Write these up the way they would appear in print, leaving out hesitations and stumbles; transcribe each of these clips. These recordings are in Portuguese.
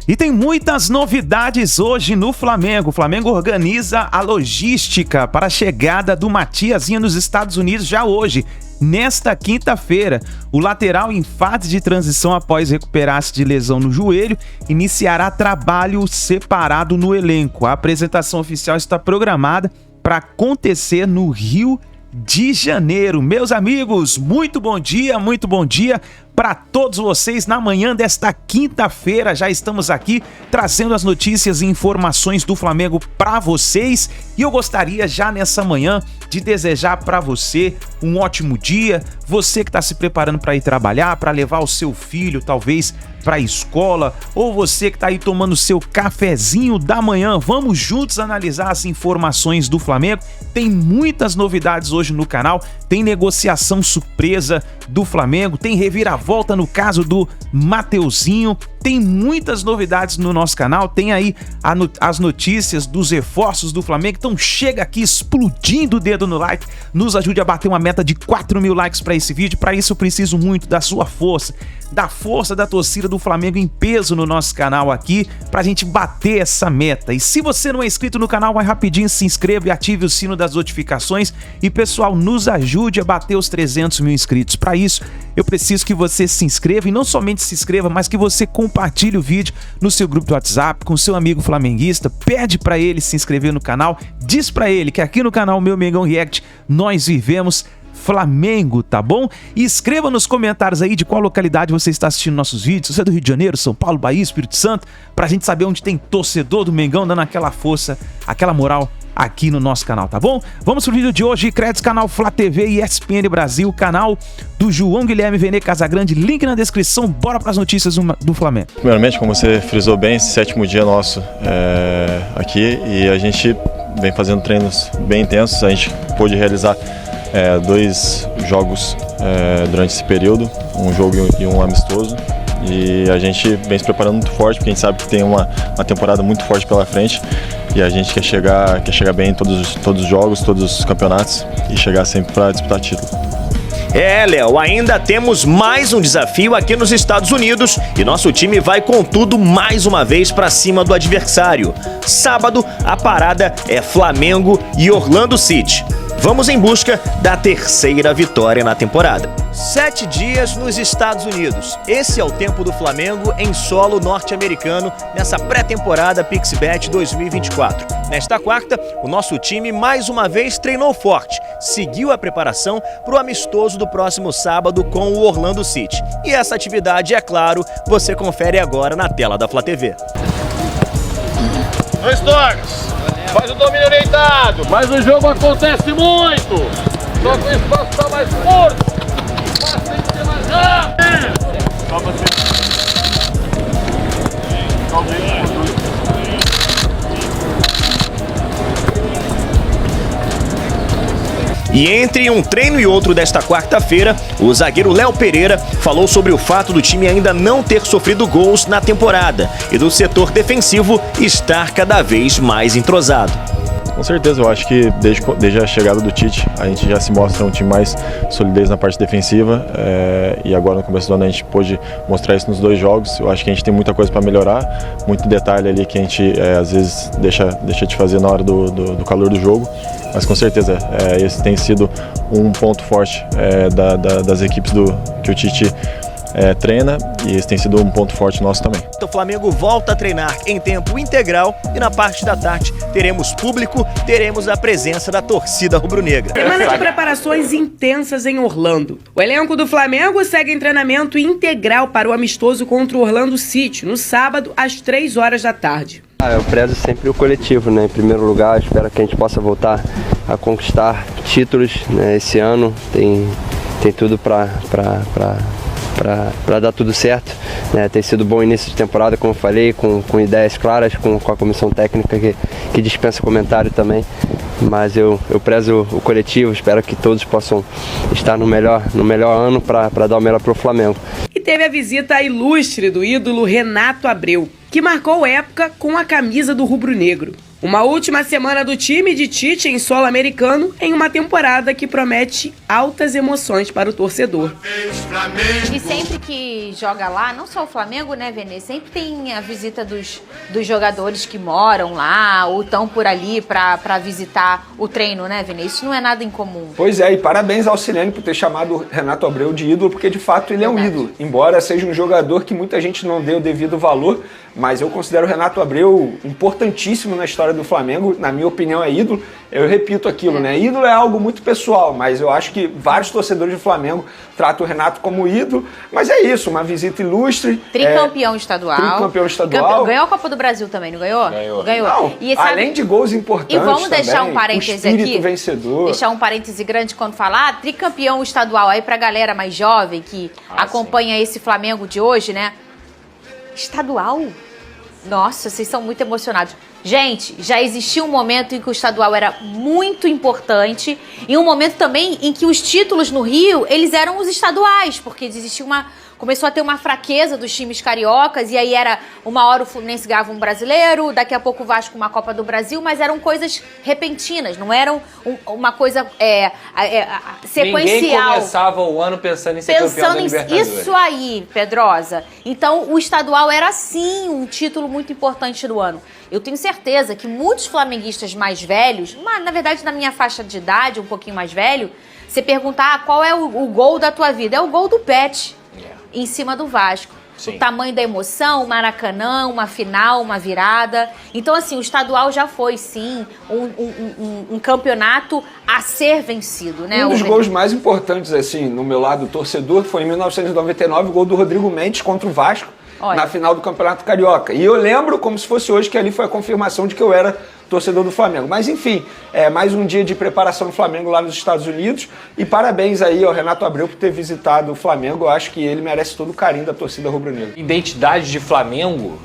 E tem muitas novidades hoje no Flamengo. O Flamengo organiza a logística para a chegada do Matiazinho nos Estados Unidos já hoje. Nesta quinta-feira, o lateral em fase de transição após recuperar-se de lesão no joelho, iniciará trabalho separado no elenco. A apresentação oficial está programada para acontecer no Rio de Janeiro. Meus amigos, muito bom dia para todos vocês. Na manhã desta quinta-feira já estamos aqui trazendo as notícias e informações do Flamengo para vocês, e eu gostaria já nessa manhã de desejar para você um ótimo dia, você que está se preparando para ir trabalhar, para levar o seu filho talvez para a escola, ou você que está aí tomando seu cafezinho da manhã. Vamos juntos analisar as informações do Flamengo. Tem muitas novidades hoje no canal, tem negociação surpresa do Flamengo, tem reviravolta no caso do Mateuzinho, tem muitas novidades no nosso canal, tem aí as notícias dos reforços do Flamengo. Então chega aqui explodindo o dedo no like, nos ajude a bater uma meta de 4.000 likes para esse vídeo. Para isso eu preciso muito da sua força, da força da torcida do Flamengo em peso no nosso canal aqui, pra gente bater essa meta. E se você não é inscrito no canal, vai rapidinho, se inscreva e ative o sino das notificações. E pessoal, nos ajude a bater os 300 mil inscritos. Para isso, eu preciso que você se inscreva, e não somente se inscreva, mas que você compartilhe o vídeo no seu grupo do WhatsApp, com seu amigo flamenguista. Pede para ele se inscrever no canal, diz para ele que aqui no canal Meu Mengão React nós vivemos Flamengo, tá bom? E escreva nos comentários aí de qual localidade você está assistindo nossos vídeos. Se você é do Rio de Janeiro, São Paulo, Bahia, Espírito Santo, pra gente saber onde tem torcedor do Mengão dando aquela força, aquela moral aqui no nosso canal, tá bom? Vamos pro vídeo de hoje. Créditos canal Flá TV e ESPN Brasil, canal do João Guilherme Vene Casagrande, link na descrição. Bora para as notícias do Flamengo. Primeiramente, como você frisou bem, esse 7º dia nosso aqui, e a gente vem fazendo treinos bem intensos. A gente pôde realizar 2 jogos durante esse período, um jogo e um amistoso, e a gente vem se preparando muito forte, porque a gente sabe que tem uma temporada muito forte pela frente, e a gente quer chegar bem em todos os jogos, todos os campeonatos, e chegar sempre para disputar título. Léo, ainda temos mais um desafio aqui nos Estados Unidos, e nosso time vai com tudo mais uma vez para cima do adversário. Sábado, a parada é Flamengo e Orlando City. Vamos em busca da 3ª vitória na temporada. 7 dias nos Estados Unidos. Esse é o tempo do Flamengo em solo norte-americano nessa pré-temporada PixBet 2024. Nesta quarta, o nosso time mais uma vez treinou forte, seguiu a preparação para o amistoso do próximo sábado com o Orlando City. E essa atividade, é claro, você confere agora na tela da Flá TV. 2 toques. Faz o domínio orientado. Mas o jogo acontece muito. Só que o espaço está mais curto. O espaço tem que ser mais rápido. Só você. E entre um treino e outro desta quarta-feira, o zagueiro Léo Pereira falou sobre o fato do time ainda não ter sofrido gols na temporada e do setor defensivo estar cada vez mais entrosado. Com certeza, eu acho que desde a chegada do Tite, a gente já se mostra um time mais solidez na parte defensiva, e agora no começo do ano a gente pôde mostrar isso nos 2 jogos. Eu acho que a gente tem muita coisa para melhorar, muito detalhe ali que a gente às vezes deixa de fazer na hora do calor do jogo, mas com certeza esse tem sido um ponto forte das equipes que o Tite treina, e esse tem sido um ponto forte nosso também. O Flamengo volta a treinar em tempo integral, e na parte da tarde teremos público, teremos a presença da torcida rubro-negra. Semana de preparações intensas em Orlando. O elenco do Flamengo segue em treinamento integral para o amistoso contra o Orlando City, no sábado, às 3 horas da tarde. Eu prezo sempre o coletivo, né? Em primeiro lugar, espero que a gente possa voltar a conquistar títulos, né? Esse ano tem tudo para dar tudo certo, né? Tem sido bom início de temporada, como eu falei, com ideias claras, com a comissão técnica que dispensa comentário também, mas eu prezo o coletivo, espero que todos possam estar no melhor ano para dar o melhor para o Flamengo. E teve a visita ilustre do ídolo Renato Abreu, que marcou época com a camisa do rubro-negro. Uma última semana do time de Tite em solo americano em uma temporada que promete altas emoções para o torcedor. E sempre que joga lá, não só o Flamengo, né, Vene? Sempre tem a visita dos jogadores que moram lá ou estão por ali para visitar o treino, né, Vene? Isso não é nada incomum. Pois é, e parabéns ao Silene por ter chamado o Renato Abreu de ídolo, porque de fato ele é um ídolo. Embora seja um jogador que muita gente não deu o devido valor, mas eu considero o Renato Abreu importantíssimo na história do Flamengo. Na minha opinião é ídolo. Eu repito aquilo, né? Ídolo é algo muito pessoal, mas eu acho que vários torcedores do Flamengo tratam o Renato como ídolo. Mas é isso, uma visita ilustre. Tricampeão estadual. Tricampeão estadual. Ganhou a Copa do Brasil também, não ganhou? Ganhou. Não, e, sabe, além de gols importantes. E vamos deixar também, um parêntese aqui. Vencedor. Deixar um parêntese grande quando falar. Tricampeão estadual aí pra galera mais jovem que acompanha esse Flamengo de hoje, né? Estadual? Nossa, vocês são muito emocionados. Gente, já existia um momento em que o estadual era muito importante e um momento também em que os títulos no Rio, eles eram os estaduais, porque existia começou a ter uma fraqueza dos times cariocas e aí era uma hora o Fluminense ganhava um brasileiro, daqui a pouco o Vasco uma Copa do Brasil, mas eram coisas repentinas, não eram uma coisa sequencial. Ninguém começava o ano pensando em ser campeão da Libertadores. Isso aí, Pedrosa. Então o estadual era sim um título muito importante do ano. Eu tenho certeza que muitos flamenguistas mais velhos, na verdade na minha faixa de idade, um pouquinho mais velho, você perguntar qual é o gol da tua vida, é o gol do Pet. Em cima do Vasco. Sim. O tamanho da emoção, o Maracanã, uma final, uma virada. Então, assim, o estadual já foi, sim, um campeonato a ser vencido, né? Um dos gols mais importantes, assim, no meu lado torcedor, foi em 1999, o gol do Rodrigo Mendes contra o Vasco, na final do Campeonato Carioca. E eu lembro, como se fosse hoje, que ali foi a confirmação de que eu era torcedor do Flamengo. Mas enfim, mais um dia de preparação do Flamengo lá nos Estados Unidos e parabéns aí ao Renato Abreu por ter visitado o Flamengo. Eu acho que ele merece todo o carinho da torcida rubro-negra. Identidade de Flamengo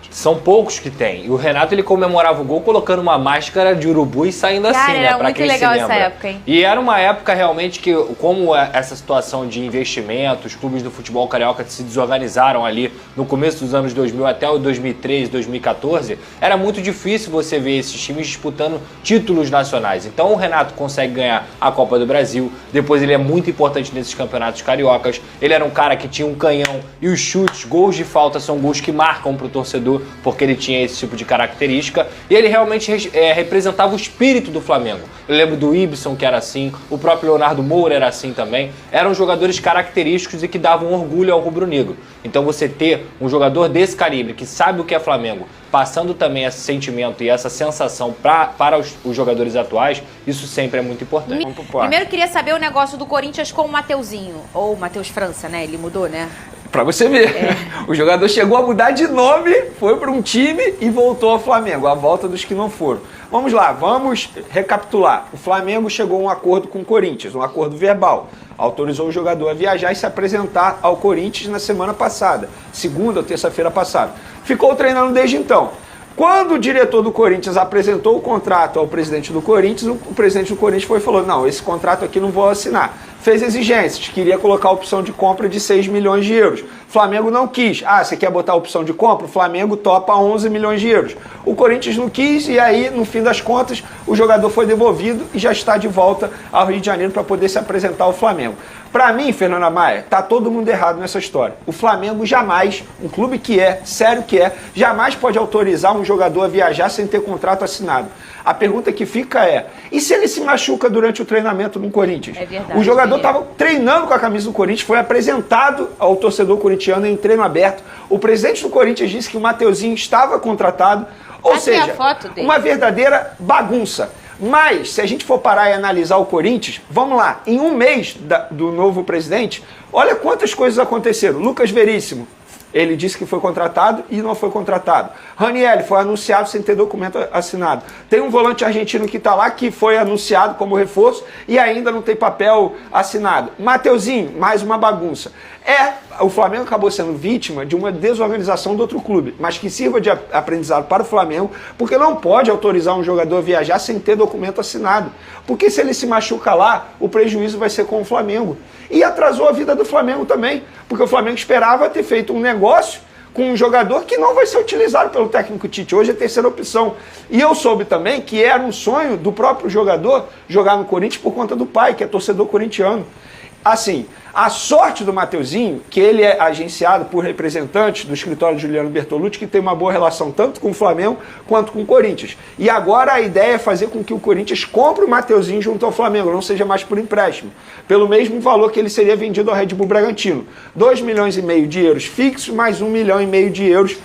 são poucos que tem. E o Renato, ele comemorava o gol colocando uma máscara de urubu e saindo assim, né? Pra quem se lembra. Essa época, hein? E era uma época realmente que, como essa situação de investimento, os clubes do futebol carioca se desorganizaram ali no começo dos anos 2000 até o 2013, 2014, era muito difícil você ver esses times disputando títulos nacionais. Então o Renato consegue ganhar a Copa do Brasil, depois ele é muito importante nesses campeonatos cariocas, ele era um cara que tinha um canhão e os chutes, gols de falta são gols que marcam pro torcedor, porque ele tinha esse tipo de característica, e ele realmente representava o espírito do Flamengo. Eu lembro do Ibson, que era assim, o próprio Leonardo Moura era assim também. Eram jogadores característicos e que davam orgulho ao rubro-negro. Então você ter um jogador desse calibre, que sabe o que é Flamengo, passando também esse sentimento e essa sensação para os jogadores atuais, isso sempre é muito importante. Primeiro eu queria saber o negócio do Corinthians com o Mateuzinho, ou o Matheus França, né? Ele mudou, né? Pra você ver, o jogador chegou a mudar de nome, foi para um time e voltou ao Flamengo, a volta dos que não foram. Vamos lá, vamos recapitular. O Flamengo chegou a um acordo com o Corinthians, um acordo verbal. Autorizou o jogador a viajar e se apresentar ao Corinthians na semana passada, segunda ou terça-feira passada. Ficou treinando desde então. Quando o diretor do Corinthians apresentou o contrato ao presidente do Corinthians, o presidente do Corinthians foi e falou: não, esse contrato aqui não vou assinar. Fez exigências, queria colocar a opção de compra de 6 milhões de euros. O Flamengo não quis. Ah, você quer botar a opção de compra? O Flamengo topa 11 milhões de euros. O Corinthians não quis e aí, no fim das contas, o jogador foi devolvido e já está de volta ao Rio de Janeiro para poder se apresentar ao Flamengo. Para mim, Fernanda Maia, tá todo mundo errado nessa história. O Flamengo jamais, um clube que é, sério que é, jamais pode autorizar um jogador a viajar sem ter contrato assinado. A pergunta que fica é, e se ele se machuca durante o treinamento no Corinthians? É verdade, o jogador estava treinando com a camisa do Corinthians, foi apresentado ao torcedor corintiano em treino aberto. O presidente do Corinthians disse que o Mateuzinho estava contratado, ou seja, uma verdadeira bagunça. Mas, se a gente for parar e analisar o Corinthians, vamos lá, em um mês do novo presidente, olha quantas coisas aconteceram. Lucas Veríssimo, ele disse que foi contratado e não foi contratado. Ranieri foi anunciado sem ter documento assinado. Tem um volante argentino que está lá que foi anunciado como reforço e ainda não tem papel assinado. Mateuzinho, mais uma bagunça. O Flamengo acabou sendo vítima de uma desorganização do outro clube, mas que sirva de aprendizado para o Flamengo, porque não pode autorizar um jogador a viajar sem ter documento assinado. Porque se ele se machuca lá, o prejuízo vai ser com o Flamengo. E atrasou a vida do Flamengo também, porque o Flamengo esperava ter feito um negócio com um jogador que não vai ser utilizado pelo técnico Tite. Hoje é a terceira opção. E eu soube também que era um sonho do próprio jogador jogar no Corinthians por conta do pai, que é torcedor corintiano. Assim, a sorte do Mateuzinho, que ele é agenciado por representantes do escritório de Juliano Bertolucci, que tem uma boa relação tanto com o Flamengo quanto com o Corinthians. E agora a ideia é fazer com que o Corinthians compre o Mateuzinho junto ao Flamengo, não seja mais por empréstimo, pelo mesmo valor que ele seria vendido ao Red Bull Bragantino. 2,5 milhões de euros fixos, mais 1,5 milhão de euros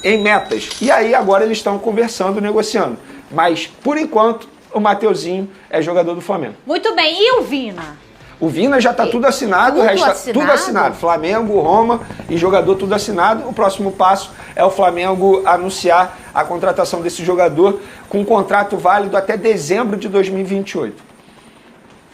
em metas. E aí agora eles estão conversando, negociando. Mas, por enquanto, o Mateuzinho é jogador do Flamengo. Muito bem, e o Vina? O Vina já está tudo assinado, tudo assinado. Flamengo, Roma e jogador tudo assinado. O próximo passo é o Flamengo anunciar a contratação desse jogador com um contrato válido até dezembro de 2028.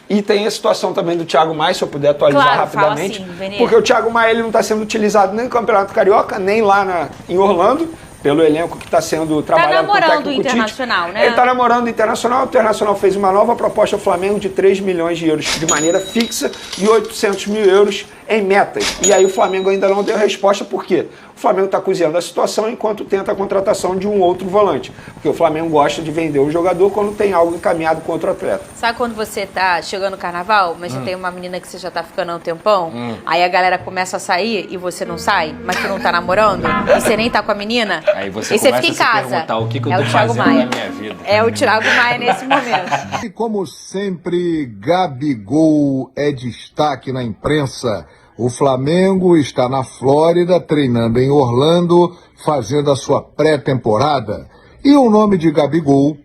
E tem a situação também do Thiago Maia, se eu puder atualizar rapidamente. Fala assim, porque o Thiago Maia ele não está sendo utilizado nem no Campeonato Carioca, nem lá em Orlando, pelo elenco que está sendo trabalhado por técnico Tite. Está namorando o Internacional, né? Ele está namorando o Internacional. O Internacional fez uma nova proposta ao Flamengo de 3 milhões de euros de maneira fixa e 800 mil euros em metas. E aí o Flamengo ainda não deu resposta, por quê? O Flamengo está cozinhando a situação enquanto tenta a contratação de um outro volante. Porque o Flamengo gosta de vender o jogador quando tem algo encaminhado com outro atleta. Sabe quando você tá chegando no carnaval, mas você tem uma menina que você já tá ficando há um tempão, aí a galera começa a sair e você não sai, mas tu não tá namorando, e você nem tá com a menina, aí você fica em casa. Perguntar o que eu tô fazendo na minha vida. É o Thiago Maia nesse momento. E como sempre, Gabigol é destaque na imprensa. O Flamengo está na Flórida, treinando em Orlando, fazendo a sua pré-temporada. E o nome de Gabigol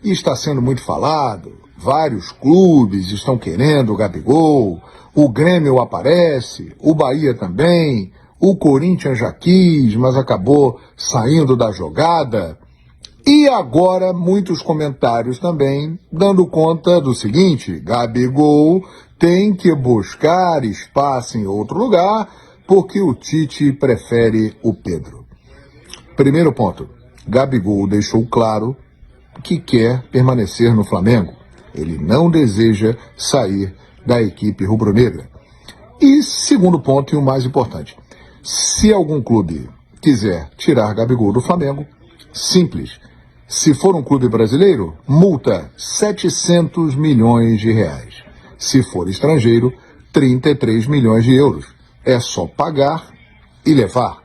está sendo muito falado. Vários clubes estão querendo o Gabigol. O Grêmio aparece, o Bahia também. O Corinthians já quis, mas acabou saindo da jogada. E agora muitos comentários também dando conta do seguinte: Gabigol tem que buscar espaço em outro lugar porque o Tite prefere o Pedro. Primeiro ponto, Gabigol deixou claro que quer permanecer no Flamengo. Ele não deseja sair da equipe rubro-negra. E segundo ponto, e o mais importante, se algum clube quiser tirar Gabigol do Flamengo, simples. Se for um clube brasileiro, multa 700 milhões de reais. Se for estrangeiro, 33 milhões de euros. É só pagar e levar.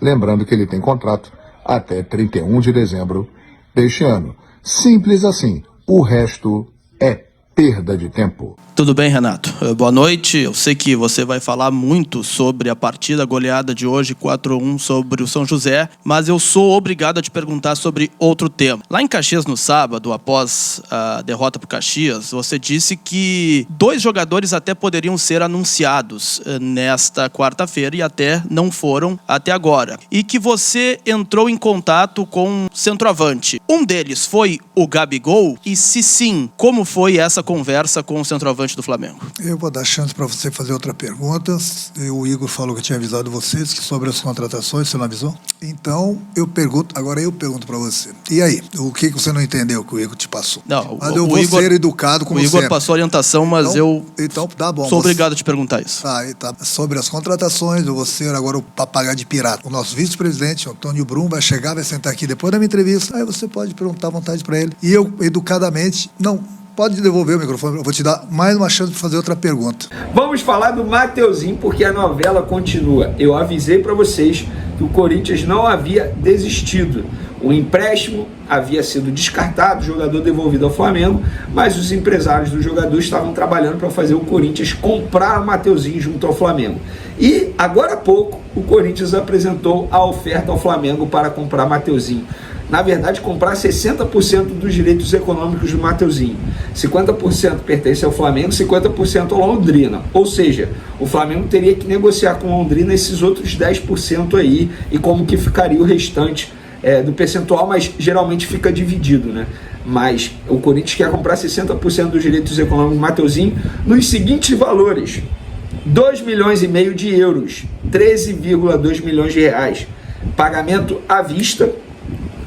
Lembrando que ele tem contrato até 31 de dezembro deste ano. Simples assim. O resto é perda de tempo. Tudo bem, Renato? Boa noite. Eu sei que você vai falar muito sobre a partida goleada de hoje, 4-1 sobre o São José, mas eu sou obrigado a te perguntar sobre outro tema. Lá em Caxias, no sábado, após a derrota para o Caxias, você disse que 2 jogadores até poderiam ser anunciados nesta quarta-feira e até não foram até agora. E que você entrou em contato com um centroavante. Um deles foi o Gabigol? E se sim, como foi essa conversa com o centroavante do Flamengo? Eu vou dar chance para você fazer outra pergunta. O Igor falou que eu tinha avisado vocês que sobre as contratações, você não avisou? Então, agora eu pergunto para você. E aí, o que você não entendeu que o Igor te passou? Não, mas eu vou ser educado com você. O Igor passou orientação, mas então, tá bom, sou obrigado a te perguntar isso. Tá. Sobre as contratações, eu vou ser agora o papagaio de pirata. O nosso vice-presidente, Antônio Brum, vai chegar, vai sentar aqui depois da minha entrevista, aí você pode perguntar à vontade para ele. E eu, educadamente, pode devolver o microfone, eu vou te dar mais uma chance de fazer outra pergunta. Vamos falar do Mateuzinho, porque a novela continua. Eu avisei para vocês que o Corinthians não havia desistido. O empréstimo havia sido descartado, o jogador devolvido ao Flamengo, mas os empresários do jogador estavam trabalhando para fazer o Corinthians comprar o Mateuzinho junto ao Flamengo. E, agora há pouco, o Corinthians apresentou a oferta ao Flamengo para comprar Mateuzinho. Na verdade, comprar 60% dos direitos econômicos do Mateuzinho. 50% pertence ao Flamengo, 50% ao Londrina. Ou seja, o Flamengo teria que negociar com o Londrina esses outros 10% aí, e como que ficaria o restante do percentual, mas geralmente fica dividido, né? Mas o Corinthians quer comprar 60% dos direitos econômicos do Mateuzinho nos seguintes valores: 2,5 milhões de euros, 13,2 milhões de reais, pagamento à vista.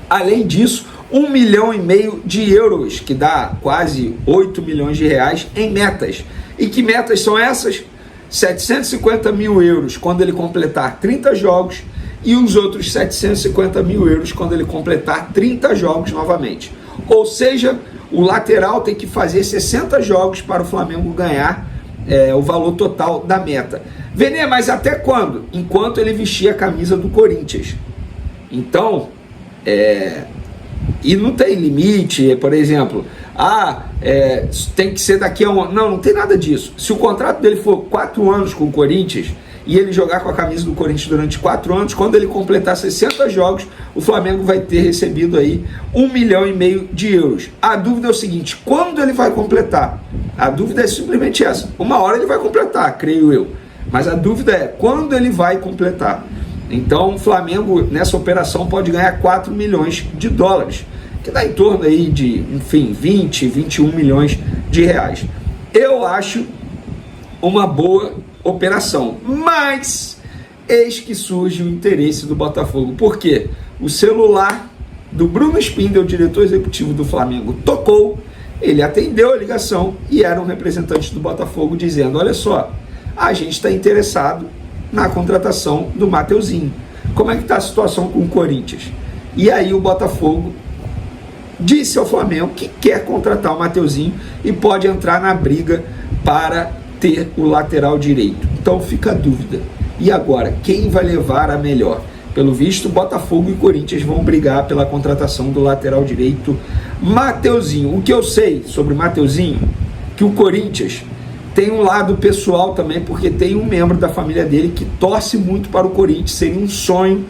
Além disso, 1,5 milhão de euros, que dá quase 8 milhões de reais em metas. E que metas são essas? 750 mil euros quando ele completar 30 jogos e os outros 750 mil euros quando ele completar 30 jogos novamente. Ou seja, o lateral tem que fazer 60 jogos para o Flamengo ganhar o valor total da meta. Vene, mas até quando? Enquanto ele vestir a camisa do Corinthians. Então, e não tem limite, por exemplo, tem que ser daqui a um ano. Não tem nada disso. Se o contrato dele for 4 anos com o Corinthians e ele jogar com a camisa do Corinthians durante 4 anos, quando ele completar 60 jogos, o Flamengo vai ter recebido aí 1,5 milhão de euros. A dúvida é o seguinte: quando ele vai completar? A dúvida é simplesmente essa. Uma hora ele vai completar, creio eu. Mas a dúvida é quando ele vai completar. Então o Flamengo nessa operação pode ganhar 4 milhões de dólares, que dá em torno aí de, 20, 21 milhões de reais. Eu acho uma boa operação, mas eis que surge o interesse do Botafogo. Por quê? O celular do Bruno Spindel, diretor executivo do Flamengo, tocou, ele atendeu a ligação e era um representante do Botafogo dizendo: olha só, a gente está interessado na contratação do Mateuzinho. Como é que está a situação com o Corinthians? E aí o Botafogo disse ao Flamengo que quer contratar o Mateuzinho e pode entrar na briga para ter o lateral direito. Então fica a dúvida. E agora, quem vai levar a melhor? Pelo visto, Botafogo e Corinthians vão brigar pela contratação do lateral direito Mateuzinho. O que eu sei sobre Mateuzinho, que o Corinthians tem um lado pessoal também, porque tem um membro da família dele que torce muito para o Corinthians. Seria um sonho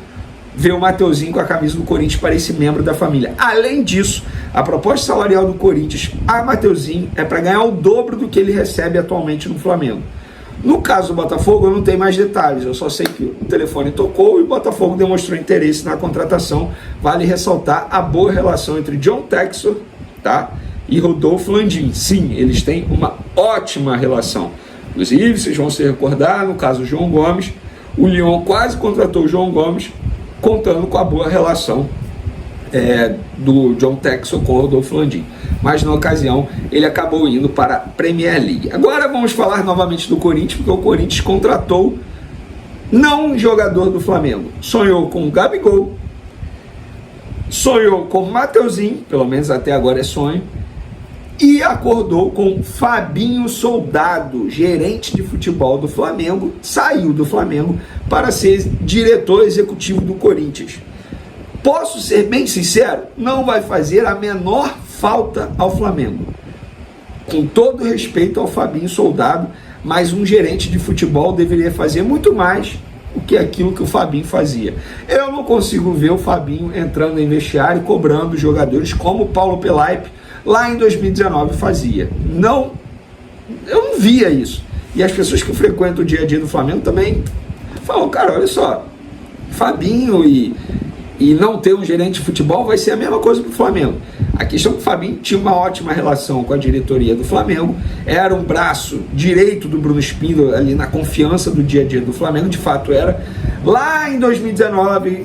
ver o Mateuzinho com a camisa do Corinthians para esse membro da família. Além disso, a proposta salarial do Corinthians a Mateuzinho é para ganhar o dobro do que ele recebe atualmente no Flamengo. No caso do Botafogo, eu não tenho mais detalhes, eu só sei que o telefone tocou e o Botafogo demonstrou interesse na contratação. Vale ressaltar a boa relação entre John Textor, tá, e Rodolfo Landim. Sim, eles têm uma ótima relação. Inclusive, vocês vão se recordar, no caso do João Gomes, o Lyon quase contratou o João Gomes, contando com a boa relação do John Textor com o Rodolfo Landim. Mas na ocasião ele acabou indo para a Premier League. Agora vamos falar novamente do Corinthians, porque o Corinthians contratou não um jogador do Flamengo. Sonhou com o Gabigol, sonhou com o Mateuzinho, pelo menos até agora é sonho, e acordou com Fabinho Soldado, gerente de futebol do Flamengo, saiu do Flamengo para ser diretor executivo do Corinthians. Posso ser bem sincero, não vai fazer a menor falta ao Flamengo. Com todo respeito ao Fabinho Soldado, mas um gerente de futebol deveria fazer muito mais do que aquilo que o Fabinho fazia. Eu não consigo ver o Fabinho entrando em vestiário e cobrando jogadores como o Paulo Pelaipe lá em 2019 fazia. Não, eu não via isso. E as pessoas que frequentam o dia a dia do Flamengo também falam: cara, olha só, Fabinho e não ter um gerente de futebol vai ser a mesma coisa para o Flamengo. A questão é que o Fabinho tinha uma ótima relação com a diretoria do Flamengo, era um braço direito do Bruno Spindel ali na confiança do dia a dia do Flamengo, de fato era. Lá em 2019,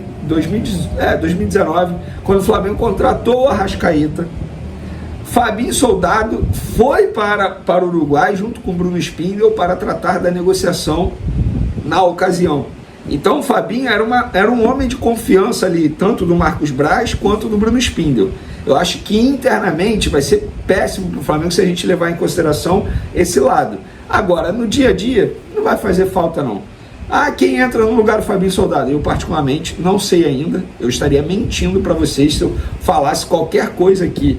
quando o Flamengo contratou o Arrascaeta, Fabinho Soldado foi para o Uruguai junto com o Bruno Spindel para tratar da negociação na ocasião. Então o Fabinho era um homem de confiança ali, tanto do Marcos Braz quanto do Bruno Spindel. Eu acho que internamente vai ser péssimo para o Flamengo se a gente levar em consideração esse lado. Agora, no dia a dia, não vai fazer falta não. Quem entra no lugar do Fabinho Soldado? Eu particularmente não sei ainda. Eu estaria mentindo para vocês se eu falasse qualquer coisa aqui.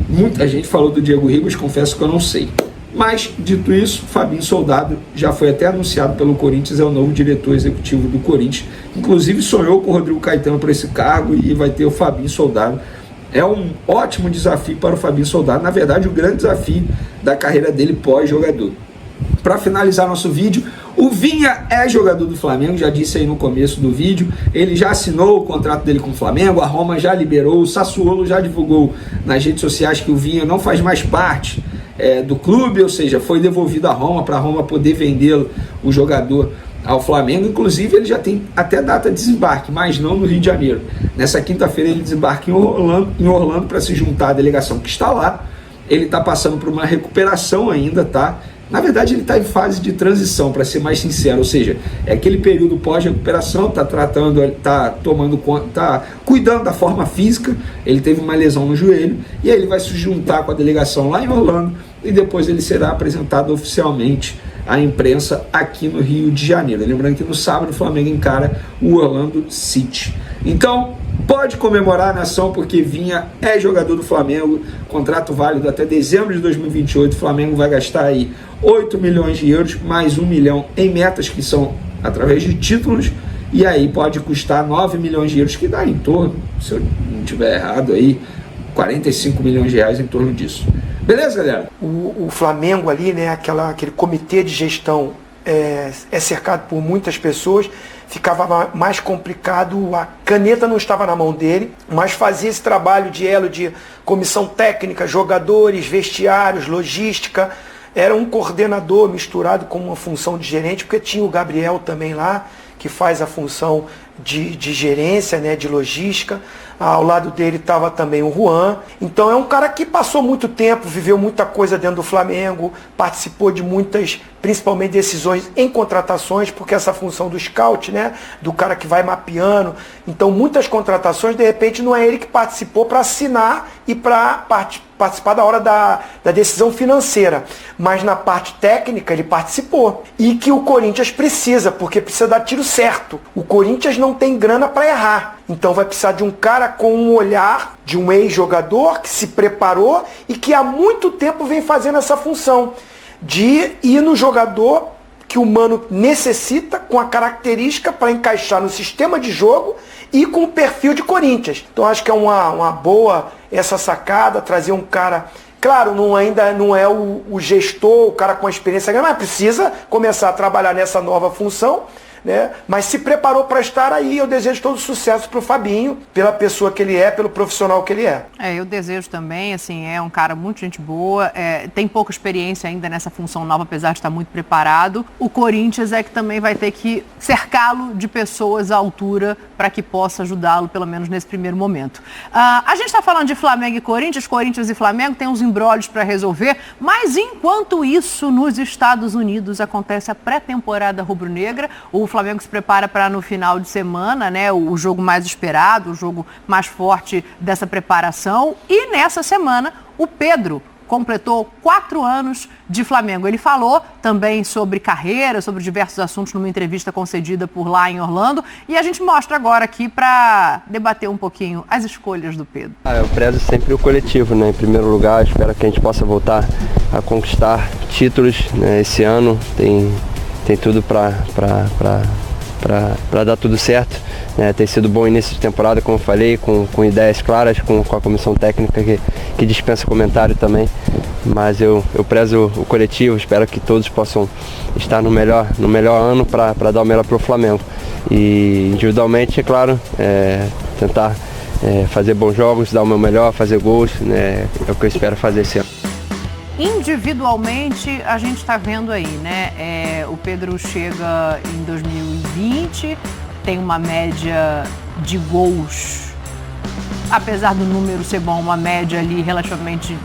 Muita gente falou do Diego Ribas, confesso que eu não sei. Mas, dito isso, Fabinho Soldado já foi até anunciado pelo Corinthians, é o novo diretor executivo do Corinthians. Inclusive sonhou com o Rodrigo Caetano para esse cargo e vai ter o Fabinho Soldado. É um ótimo desafio para o Fabinho Soldado, na verdade o grande desafio da carreira dele pós-jogador. Para finalizar nosso vídeo, o Vinha é jogador do Flamengo, já disse aí no começo do vídeo, ele já assinou o contrato dele com o Flamengo, a Roma já liberou, o Sassuolo já divulgou nas redes sociais que o Vinha não faz mais parte do clube, ou seja, foi devolvido à Roma para a Roma poder vender o jogador ao Flamengo. Inclusive ele já tem até data de desembarque, mas não no Rio de Janeiro. Nessa quinta-feira ele desembarca em Orlando para se juntar à delegação que está lá. Ele está passando por uma recuperação ainda, tá? Na verdade, ele está em fase de transição, para ser mais sincero, ou seja, é aquele período pós-recuperação, está tomando conta, está cuidando da forma física. Ele teve uma lesão no joelho e aí ele vai se juntar com a delegação lá em Orlando e depois ele será apresentado oficialmente à imprensa aqui no Rio de Janeiro. Lembrando que no sábado o Flamengo encara o Orlando City. Então, pode comemorar a nação, porque Vinha é jogador do Flamengo, contrato válido até dezembro de 2028. O Flamengo vai gastar aí 8 milhões de euros, mais 1 milhão em metas, que são através de títulos, e aí pode custar 9 milhões de euros, que dá em torno, se eu não estiver errado aí, 45 milhões de reais em torno disso. Beleza, galera? O Flamengo ali, né, aquele comitê de gestão é cercado por muitas pessoas, ficava mais complicado, a caneta não estava na mão dele, mas fazia esse trabalho de elo de comissão técnica, jogadores, vestiários, logística. Era um coordenador misturado com uma função de gerente, porque tinha o Gabriel também lá, que faz a função de gerência, né, de logística. Ao lado dele estava também o Juan. Então é um cara que passou muito tempo, viveu muita coisa dentro do Flamengo, participou de muitas, principalmente decisões em contratações, porque essa função do scout, né, do cara que vai mapeando. Então muitas contratações, de repente, não é ele que participou para assinar e para participar da hora da decisão financeira, mas na parte técnica ele participou. E que o Corinthians precisa, porque precisa dar tiro certo. O Corinthians não tem grana para errar, então vai precisar de um cara com um olhar de um ex-jogador que se preparou e que há muito tempo vem fazendo essa função de ir no jogador que o Mano necessita, com a característica para encaixar no sistema de jogo e com o perfil de Corinthians. Então acho que é uma boa essa sacada, trazer um cara, claro, ainda não é o gestor, o cara com a experiência grande, mas precisa começar a trabalhar nessa nova função, né? Mas se preparou para estar aí. Eu desejo todo sucesso para o Fabinho, pela pessoa que ele é, pelo profissional que ele é. Eu desejo também, assim, é um cara muito gente boa, tem pouca experiência ainda nessa função nova, apesar de estar muito preparado. O Corinthians é que também vai ter que cercá-lo de pessoas à altura para que possa ajudá-lo, pelo menos nesse primeiro momento. A gente está falando de Flamengo e Corinthians e Flamengo tem uns embrólios para resolver, mas enquanto isso, nos Estados Unidos acontece a pré-temporada rubro-negra. O Flamengo se prepara para no final de semana, né, o jogo mais esperado, o jogo mais forte dessa preparação. E nessa semana, o Pedro completou 4 anos de Flamengo. Ele falou também sobre carreira, sobre diversos assuntos numa entrevista concedida por lá em Orlando. E a gente mostra agora aqui para debater um pouquinho as escolhas do Pedro. Eu prezo sempre o coletivo, né? Em primeiro lugar, espero que a gente possa voltar a conquistar títulos, né? Esse ano tem tudo para dar tudo certo, né? Tem sido bom início de temporada, como eu falei, com ideias claras, com a comissão técnica que dispensa comentário também, mas eu prezo o coletivo, espero que todos possam estar no melhor ano para dar o melhor para o Flamengo. E individualmente, é claro, tentar fazer bons jogos, dar o meu melhor, fazer gols, né? É o que eu espero fazer esse ano. Individualmente, a gente está vendo aí, né? O Pedro chega em 2020, tem uma média de gols, apesar do número ser bom, uma média ali relativamente...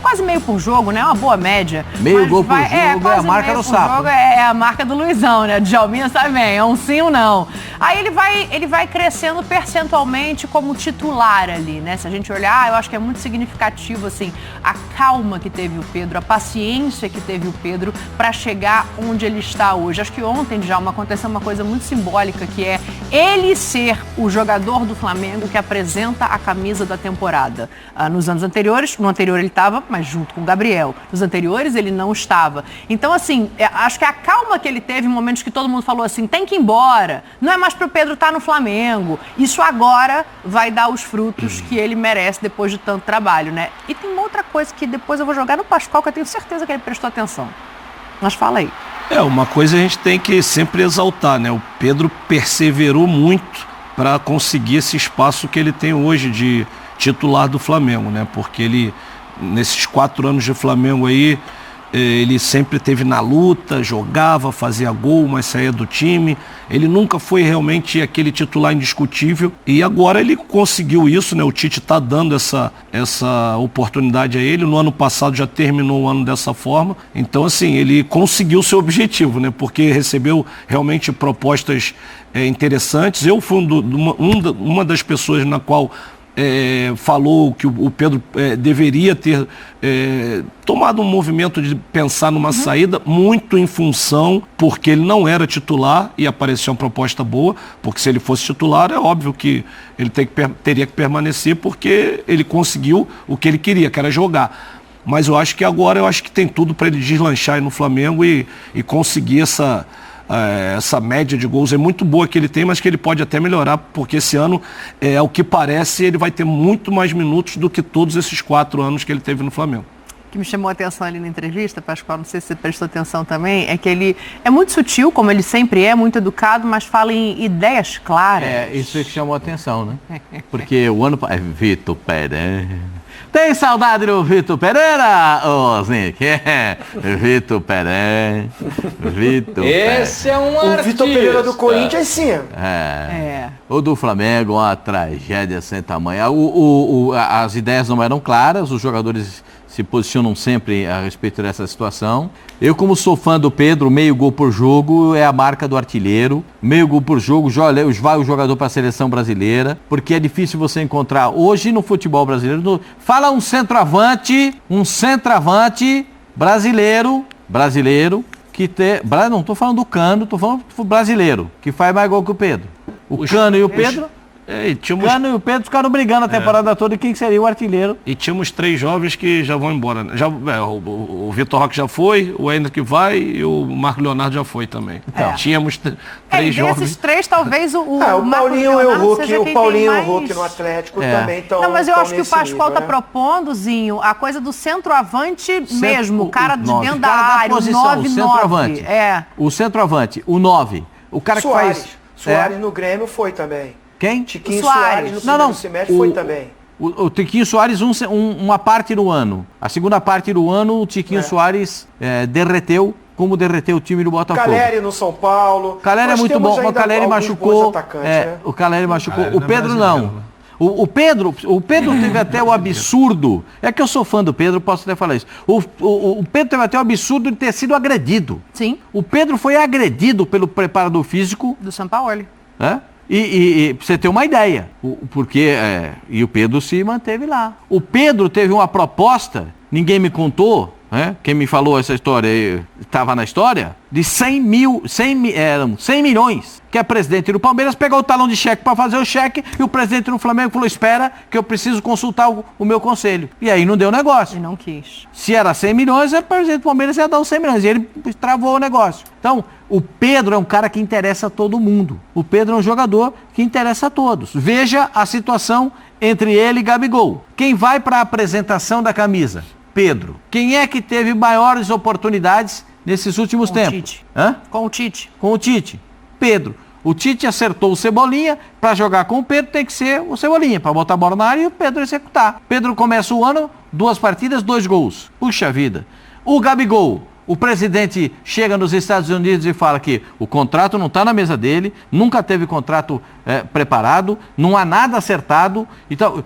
quase meio por jogo, né? Uma boa média. Meio gol por jogo é a marca do Sapo. É a marca do Luizão, né? Djalminha sabe bem, é um sim ou não. Aí ele vai crescendo percentualmente como titular ali, né? Se a gente olhar, eu acho que é muito significativo, assim, a calma que teve o Pedro, a paciência que teve o Pedro para chegar onde ele está hoje. Acho que ontem, Djalma, aconteceu uma coisa muito simbólica, que é ele ser o jogador do Flamengo que apresenta a camisa da temporada. Nos anos anteriores, no anterior ele estava, mas junto com o Gabriel. Nos anteriores ele não estava. Então, assim, acho que a calma que ele teve em momentos que todo mundo falou assim, tem que ir embora, não é mais pro Pedro estar no Flamengo. Isso agora vai dar os frutos que ele merece depois de tanto trabalho, né? E tem uma outra coisa que depois eu vou jogar no Pascoal, que eu tenho certeza que ele prestou atenção. Mas fala aí. Uma coisa a gente tem que sempre exaltar, né? O Pedro perseverou muito para conseguir esse espaço que ele tem hoje de titular do Flamengo, né? Porque ele, nesses 4 anos de Flamengo aí, ele sempre esteve na luta, jogava, fazia gol, mas saía do time. Ele nunca foi realmente aquele titular indiscutível e agora ele conseguiu isso, né? O Tite está dando essa oportunidade a ele. No ano passado já terminou o ano dessa forma. Então, assim, ele conseguiu seu objetivo, né? Porque recebeu realmente propostas interessantes. Eu fui uma das pessoas na qual falou que o Pedro deveria ter tomado um movimento de pensar numa saída, muito em função, porque ele não era titular e apareceu uma proposta boa, porque se ele fosse titular é óbvio que ele teria que permanecer, porque ele conseguiu o que ele queria, que era jogar. Mas eu acho que agora que tem tudo para ele deslanchar aí no Flamengo e conseguir essa média de gols é muito boa que ele tem, mas que ele pode até melhorar, porque esse ano, ao que parece, ele vai ter muito mais minutos do que todos esses 4 anos que ele teve no Flamengo. O que me chamou a atenção ali na entrevista, Pascoal, não sei se você prestou atenção também, é que ele é muito sutil, como ele sempre é, muito educado, mas fala em ideias claras. Isso que chamou a atenção, né? Porque o ano... Vitor Pereira... Tem saudade do Vitor Pereira, ô Zic? Vitor Pereira. Esse é um artista. O Vitor Pereira do Corinthians, sim. O do Flamengo, uma tragédia sem tamanho. As ideias não eram claras, os jogadores se posicionam sempre a respeito dessa situação. Eu, como sou fã do Pedro, meio gol por jogo é a marca do artilheiro. Meio gol por jogo, vai o jogador para a seleção brasileira, porque é difícil você encontrar hoje no futebol brasileiro. Fala um centroavante brasileiro que tem... Não estou falando do Cano, estou falando do brasileiro, que faz mais gol que o Pedro. O Cano e o Pedro... Cano e o Pedro ficaram brigando a temporada toda e quem seria o artilheiro. E tínhamos 3 jovens que já vão embora. Né? O Vitor Roque já foi, o Hendrick vai e o Marco Leonardo já foi também. Então, tínhamos 3 jovens. Desses 3, talvez o Paulinho e o Hulk, no Atlético também estão. Não, mas eu acho que o Pascoal está propondo, Zinho, a coisa do centroavante mesmo, o cara de dentro da área, o 9-9. Centroavante. O centroavante, o 9. O cara que faz... Soares no Grêmio foi também. Quem? Tiquinho Soares no primeiro semestre foi também. O Tiquinho Soares, uma parte do ano. A segunda parte do ano, o Tiquinho Soares derreteu, como derreteu o time do Botafogo. Caleri no São Paulo. Caleri é muito bom, mas o Caleri machucou. O Caleri machucou. O Pedro não. O Pedro teve até o absurdo. É que eu sou fã do Pedro, posso até falar isso. O Pedro teve até o absurdo de ter sido agredido. Sim. O Pedro foi agredido pelo preparador físico do Sampaoli. E pra você ter uma ideia, e o Pedro se manteve lá. O Pedro teve uma proposta, ninguém me contou, quem me falou essa história, estava na história, de 100 milhões, que a presidente do Palmeiras pegou o talão de cheque para fazer o cheque e o presidente do Flamengo falou, espera que eu preciso consultar o meu conselho. E aí não deu negócio. E não quis. Se era 100 milhões, o presidente do Palmeiras ia dar os 100 milhões e ele travou o negócio. Então, o Pedro é um cara que interessa a todo mundo. O Pedro é um jogador que interessa a todos. Veja a situação entre ele e Gabigol. Quem vai para a apresentação da camisa? Pedro. Quem é que teve maiores oportunidades nesses últimos tempos? Com o Tite. Com o Tite. Pedro. O Tite acertou o Cebolinha, para jogar com o Pedro tem que ser o Cebolinha, para botar a bola na área e o Pedro executar. Pedro começa o ano, 2 partidas, 2 gols. Puxa vida. O Gabigol. O presidente chega nos Estados Unidos e fala que o contrato não está na mesa dele, nunca teve contrato preparado, não há nada acertado. Então,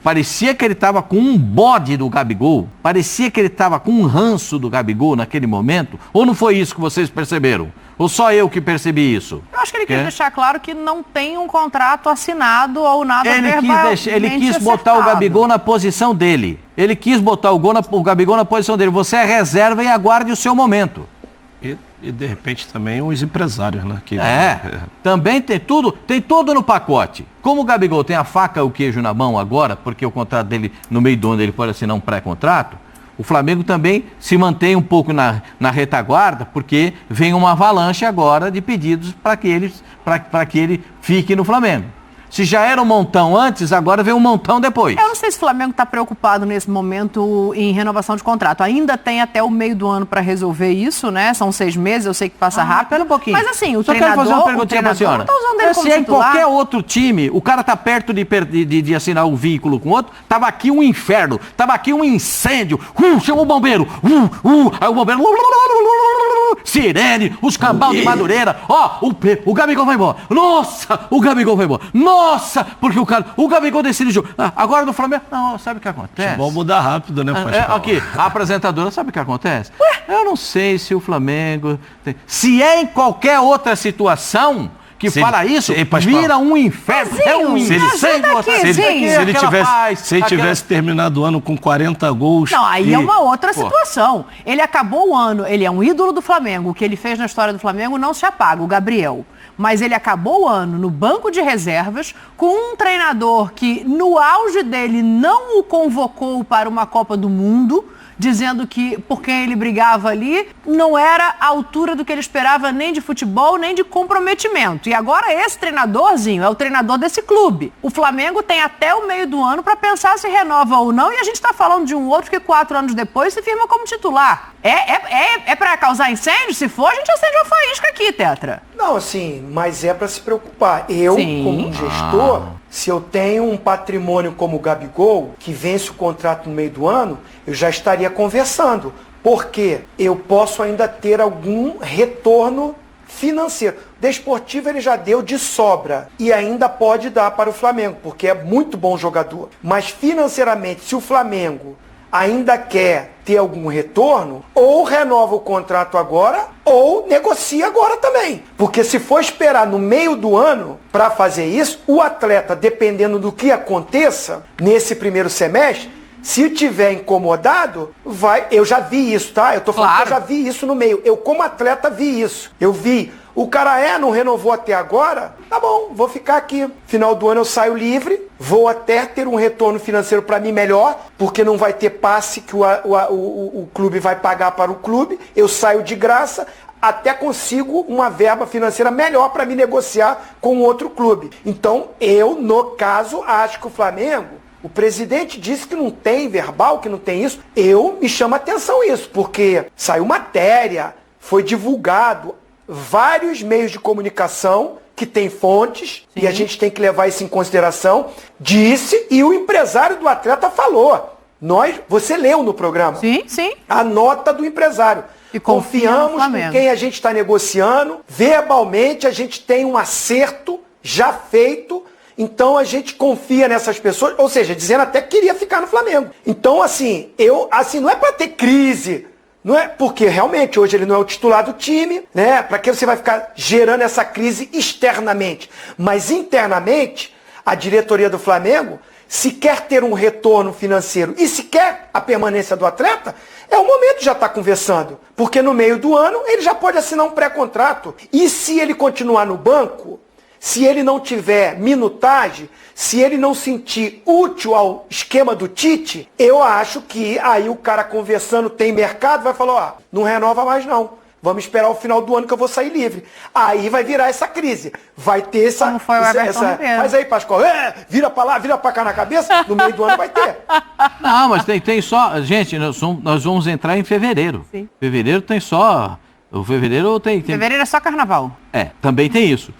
parecia que ele estava com um bode do Gabigol, parecia que ele estava com um ranço do Gabigol naquele momento. Ou não foi isso que vocês perceberam? Ou só eu que percebi isso? Eu acho que ele quis deixar claro que não tem um contrato assinado ou nada Ele quis botar o Gabigol na posição dele. Ele quis botar o Gabigol na posição dele. Você é reserva e aguarde o seu momento. E de repente também os empresários, né? Também tem tudo no pacote. Como o Gabigol tem a faca e o queijo na mão agora, porque o contrato dele, no meio do ano, ele pode assinar um pré-contrato, o Flamengo também se mantém um pouco na retaguarda, porque vem uma avalanche agora de pedidos para que ele fique no Flamengo. Se já era um montão antes, agora vem um montão depois. Eu não sei se o Flamengo está preocupado nesse momento em renovação de contrato. Ainda tem até o meio do ano para resolver isso, né? São 6 meses, eu sei que passa rápido. Pera um pouquinho. Mas assim, o Só treinador... quero fazer uma perguntinha pra senhora. Não tá usando ele como se em titular. qualquer outro time, o cara tá perto de assinar um vínculo com outro, tava aqui um inferno, tava aqui um incêndio, chamou o bombeiro, aí o bombeiro... Sirene, os cambal de Madureira, o Gabigol vai embora. Nossa, o Gabigol vai embora. Nossa, porque o Gabigol decide o jogo. Agora no Flamengo, não, sabe o que acontece? Vamos mudar rápido, né, Pascoal? Aqui, a apresentadora, sabe o que acontece? Eu não sei se o Flamengo... Se é em qualquer outra situação... que fala isso, vira um inferno. É um incêndio. Se ele tivesse terminado o ano com 40 gols... Não, aí é uma outra situação. Ele acabou o ano, ele é um ídolo do Flamengo. O que ele fez na história do Flamengo não se apaga, o Gabriel. Mas ele acabou o ano no banco de reservas com um treinador que, no auge dele, não o convocou para uma Copa do Mundo, dizendo que por quem ele brigava ali não era a altura do que ele esperava nem de futebol, nem de comprometimento. E agora esse treinadorzinho é o treinador desse clube. O Flamengo tem até o meio do ano para pensar se renova ou não, e a gente está falando de um outro que 4 anos depois se firma como titular. É para causar incêndio? Se for, a gente acende uma faísca aqui, Tetra. Não, assim, mas é para se preocupar. Eu, como um gestor, se eu tenho um patrimônio como o Gabigol, que vence o contrato no meio do ano, eu já estaria conversando. Porque eu posso ainda ter algum retorno financeiro. Desportivo ele já deu de sobra e ainda pode dar para o Flamengo, porque é muito bom jogador. Mas financeiramente, se o Flamengo ainda quer ter algum retorno, ou renova o contrato agora, ou negocia agora também. Porque se for esperar no meio do ano para fazer isso, o atleta, dependendo do que aconteça nesse primeiro semestre, se tiver incomodado, vai... Eu já vi isso, tá? Eu tô falando que eu já vi isso no meio. Eu, como atleta, vi isso. Eu vi... O cara não renovou até agora? Tá bom, vou ficar aqui. Final do ano eu saio livre, vou até ter um retorno financeiro para mim melhor, porque não vai ter passe que o clube vai pagar para o clube. Eu saio de graça, até consigo uma verba financeira melhor para me negociar com outro clube. Então, eu, no caso, acho que o Flamengo... O presidente disse que não tem verbal, que não tem isso. Me chama atenção isso, porque saiu matéria, foi divulgado... vários meios de comunicação que têm fontes, e a gente tem que levar isso em consideração, disse, e o empresário do atleta falou. Você leu no programa? Sim, sim. A nota do empresário. E confiamos com quem a gente está negociando, verbalmente a gente tem um acerto já feito, então a gente confia nessas pessoas, ou seja, dizendo até que queria ficar no Flamengo. Então, assim, não é para ter crise. Não é porque realmente hoje ele não é o titular do time, né? Para que você vai ficar gerando essa crise externamente? Mas internamente, a diretoria do Flamengo, se quer ter um retorno financeiro e se quer a permanência do atleta, é o momento de já estar conversando. Porque no meio do ano ele já pode assinar um pré-contrato. E se ele continuar no banco, se ele não tiver minutagem, se ele não sentir útil ao esquema do Tite, eu acho que aí o cara conversando, tem mercado, vai falar, não renova mais não. Vamos esperar o final do ano que eu vou sair livre. Aí vai virar essa crise. Vai ter essa... Como foi o Everton Ribeiro. Mas aí, Pascoal, vira pra lá, vira pra cá na cabeça, no meio do ano vai ter. Não, mas tem só... Gente, nós vamos entrar em fevereiro. Sim. Fevereiro tem só... O fevereiro tem... Fevereiro é só carnaval. Também tem isso.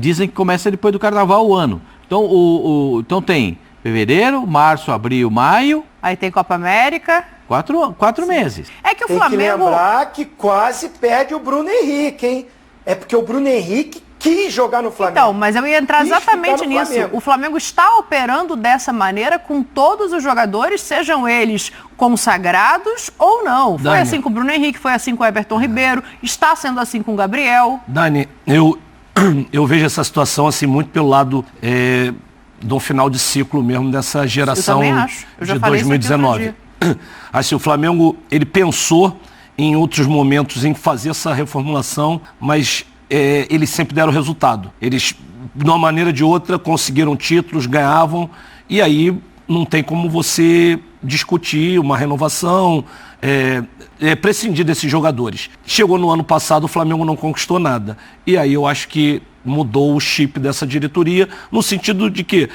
Dizem que começa depois do carnaval o ano. Então, então tem fevereiro, março, abril, maio. Aí tem Copa América. 4 meses. É que o tem Flamengo... Tem que lembrar que quase perde o Bruno Henrique, hein? É porque o Bruno Henrique quis jogar no Flamengo. Então, mas eu ia entrar exatamente nisso. O Flamengo está operando dessa maneira com todos os jogadores, sejam eles consagrados ou não. Foi assim com o Bruno Henrique, foi assim com o Everton Ribeiro, está sendo assim com o Gabriel. Dani, eu vejo essa situação assim muito pelo lado do final de ciclo mesmo dessa geração de 2019. Assim, o Flamengo ele pensou em outros momentos em fazer essa reformulação, mas eles sempre deram resultado. Eles, de uma maneira ou de outra, conseguiram títulos, ganhavam, e aí não tem como você discutir uma renovação, prescindir desses jogadores. Chegou no ano passado, o Flamengo não conquistou nada. E aí eu acho que mudou o chip dessa diretoria, no sentido de que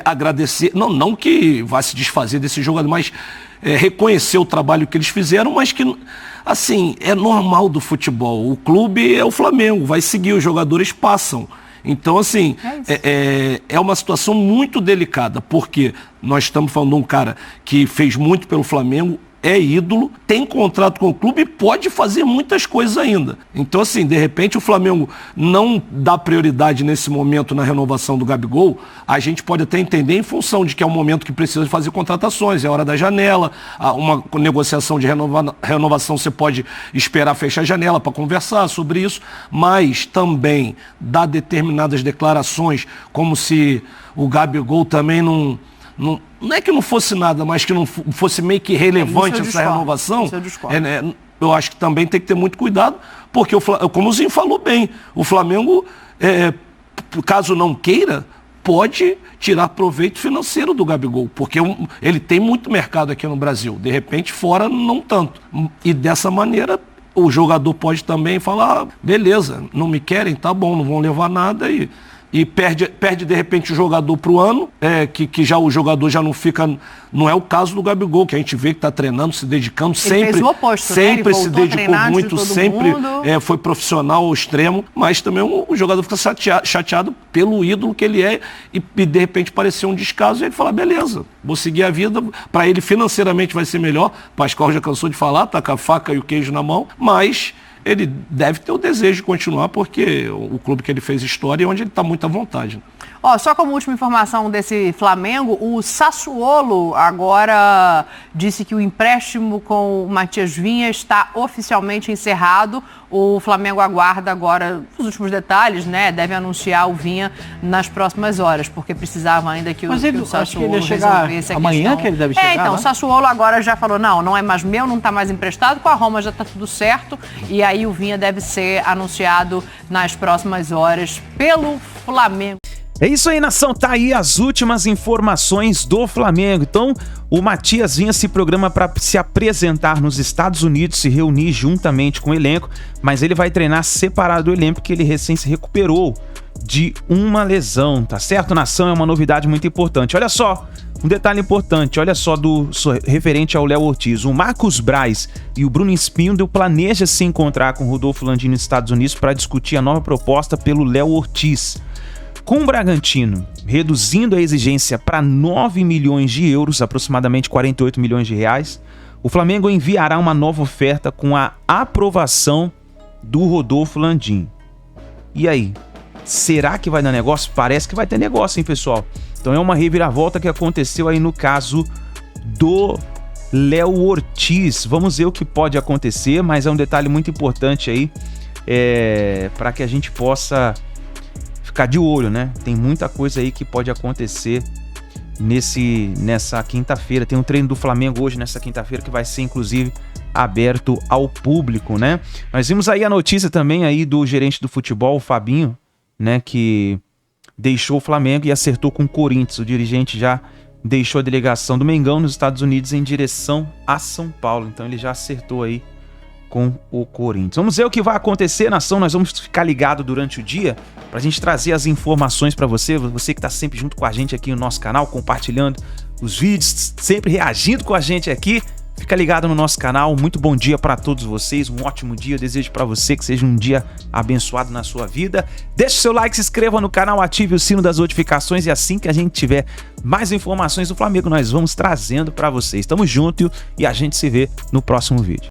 agradecer, não que vá se desfazer desse jogador, mas reconhecer o trabalho que eles fizeram, mas que, assim, é normal do futebol. O clube é o Flamengo, vai seguir, os jogadores passam. Então, assim, é uma situação muito delicada, porque nós estamos falando de um cara que fez muito pelo Flamengo, é ídolo, tem contrato com o clube e pode fazer muitas coisas ainda. Então, assim, de repente o Flamengo não dá prioridade nesse momento na renovação do Gabigol, a gente pode até entender em função de que é um momento que precisa fazer contratações, é hora da janela, uma negociação de renovação você pode esperar fechar a janela para conversar sobre isso, mas também dá determinadas declarações como se o Gabigol também não é que não fosse nada, mas que não fosse meio que relevante essa renovação. Eu acho que também tem que ter muito cuidado, porque, como o Zinho falou bem, o Flamengo, caso não queira, pode tirar proveito financeiro do Gabigol, porque ele tem muito mercado aqui no Brasil, de repente fora não tanto. E dessa maneira o jogador pode também falar, beleza, não me querem, tá bom, não vão levar nada e perde de repente o jogador para o ano, que já o jogador já não fica, não é o caso do Gabigol, que a gente vê que está treinando, se dedicando, sempre, fez o oposto, sempre né? se dedicou muito, sempre foi profissional ao extremo, mas também o jogador fica chateado pelo ídolo que ele é e de repente parecer um descaso e ele fala, beleza, vou seguir a vida, para ele financeiramente vai ser melhor, Pascoal já cansou de falar, tá com a faca e o queijo na mão, mas ele deve ter o desejo de continuar, porque o clube que ele fez história é onde ele está muito à vontade. Só como última informação desse Flamengo, o Sassuolo agora disse que o empréstimo com o Matias Vinha está oficialmente encerrado. O Flamengo aguarda agora os últimos detalhes, né? Deve anunciar o Vinha nas próximas horas, porque precisava ainda que o Sassuolo resolvesse a amanhã questão. Que ele deve chegar, então, né? O Sassuolo agora já falou, não é mais meu, não está mais emprestado, com a Roma já está tudo certo, e aí o Vinha deve ser anunciado nas próximas horas pelo Flamengo. É isso aí, nação, tá aí as últimas informações do Flamengo. Então, o Matias Vinha se programa para se apresentar nos Estados Unidos, se reunir juntamente com o elenco, mas ele vai treinar separado do elenco, porque ele recém se recuperou de uma lesão, tá certo, nação? É uma novidade muito importante. Olha só, um detalhe importante, olha só, referente ao Léo Ortiz. O Marcos Braz e o Bruno Spindel planejam se encontrar com o Rodolfo Landim nos Estados Unidos para discutir a nova proposta pelo Léo Ortiz. Com o Bragantino reduzindo a exigência para 9 milhões de euros, aproximadamente 48 milhões de reais, o Flamengo enviará uma nova oferta com a aprovação do Rodolfo Landim. E aí? Será que vai dar negócio? Parece que vai ter negócio, hein, pessoal? Então é uma reviravolta que aconteceu aí no caso do Léo Ortiz. Vamos ver o que pode acontecer, mas é um detalhe muito importante aí para que a gente possa ficar de olho, né? Tem muita coisa aí que pode acontecer nessa quinta-feira. Tem um treino do Flamengo hoje, nessa quinta-feira, que vai ser, inclusive, aberto ao público, né? Nós vimos aí a notícia também aí do gerente do futebol, o Fabinho, né? Que deixou o Flamengo e acertou com o Corinthians. O dirigente já deixou a delegação do Mengão nos Estados Unidos em direção a São Paulo. Então ele já acertou aí com o Corinthians. Vamos ver o que vai acontecer, nação. Nós vamos ficar ligado durante o dia pra gente trazer as informações pra você que tá sempre junto com a gente aqui no nosso canal, compartilhando os vídeos, sempre reagindo com a gente aqui. Fica ligado no nosso canal. Muito bom dia para todos vocês, um ótimo dia. Eu desejo para você que seja um dia abençoado na sua vida. Deixe o seu like, se inscreva no canal, ative o sino das notificações e assim que a gente tiver mais informações do Flamengo, nós vamos trazendo para vocês. Tamo junto e a gente se vê no próximo vídeo.